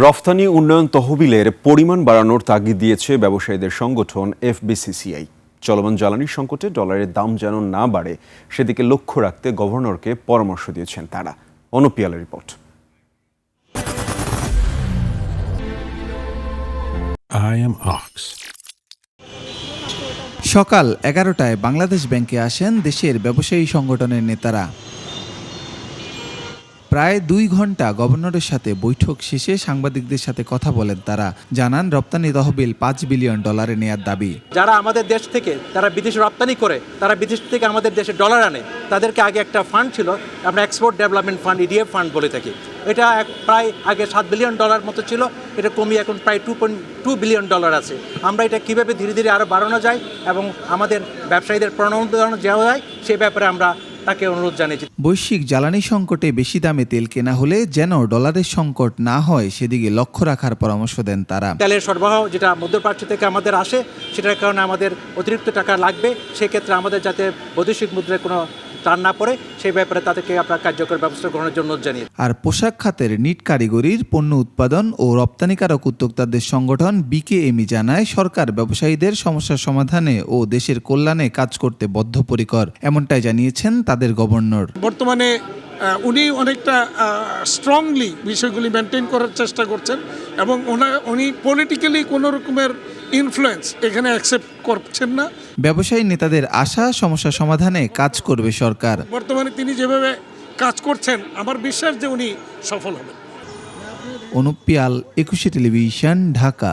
রফতানি উন্নয়ন তহবিলের পরিমাণ বাড়ানোর তাগিদ দিয়েছে ব্যবসায়ীদের সংগঠন এফবিসিসিআই। চলমান জ্বালানি সংকটে ডলারের দাম যেন না বাড়ে সেদিকে লক্ষ্য রাখতে গভর্নরকে পরামর্শ দিয়েছেন তারা। অনুপিয়ালের রিপোর্ট। সকাল 11টায় বাংলাদেশ ব্যাংকে আসেন দেশের ব্যবসায়ী সংগঠনের নেতারা। প্রায় 2 ঘন্টা গভর্নরের সাথে বৈঠক শেষে সাংবাদিকদের সাথে কথা বলেন তারা। জানান রপ্তানি তহবিল $5 বিলিয়ন নেয়ার দাবি। যারা আমাদের দেশ থেকে তারা বিদেশে রপ্তানি করে, তারা বিদেশ থেকে আমাদের দেশে ডলার আনে, তাদেরকে আগে একটা ফান্ড ছিল, আমরা export development fund IDF fund বলে থাকি। এটা প্রায় আগে $7 বিলিয়ন মতো ছিল, এটা কমিয়ে এখন প্রায় $2.2 বিলিয়ন আছে। আমরা এটা কীভাবে ধীরে ধীরে আরও বাড়ানো যায় এবং আমাদের ব্যবসায়ীদের প্রণোদনা দেওয়া যায় সেই ব্যাপারে আমরা তাকে অনুরোধ জানিয়েছি। বৈশ্বিক জ্বালানি সংকটে বেশি দামে তেল কেনা হলে যেন ডলারের সংকট না হয় সেদিকে লক্ষ্য রাখার পরামর্শ দেন তারা। তেলের সরবরাহ যেটা মধ্যপ্রাচ্য থেকে আমাদের আসে, সেটার কারণে আমাদের অতিরিক্ত টাকা লাগবে, সেক্ষেত্রে আমাদের যাতে বৈদেশিক মুদ্রায় কোনো টান না পড়ে সেই ব্যাপারে তাদেরকে আপনার কার্যকর ব্যবস্থা গ্রহণের জন্য জানিয়ে। আর পোশাক খাতের নিট কারিগরির পণ্য উৎপাদন ও রপ্তানিকারক উদ্যোক্তাদের সংগঠন বিকেএমই জানায় সরকার ব্যবসায়ীদের সমস্যার সমাধানে ও দেশের কল্যাণে কাজ করতে বদ্ধপরিকর, এমনটাই জানিয়েছেন তাদের গভর্নর। বর্তমানে উনি অনেকটা স্ট্রংলি বিষয়গুলি মেনটেন করার চেষ্টা করছেন এবং উনি পলিটিক্যালি কোনো রকমের ইনফ্লুয়েন্স এখানে অ্যাকসেপ্ট করছেন না। ব্যবসায়ী নেতাদের আশা সমস্যা সমাধানে কাজ করবে সরকার। বর্তমানে তিনি যেভাবে কাজ করছেন আমার বিশ্বাস যে উনি সফল হবেন। অনুপিয়াল, 21 টেলিভিশন, ঢাকা।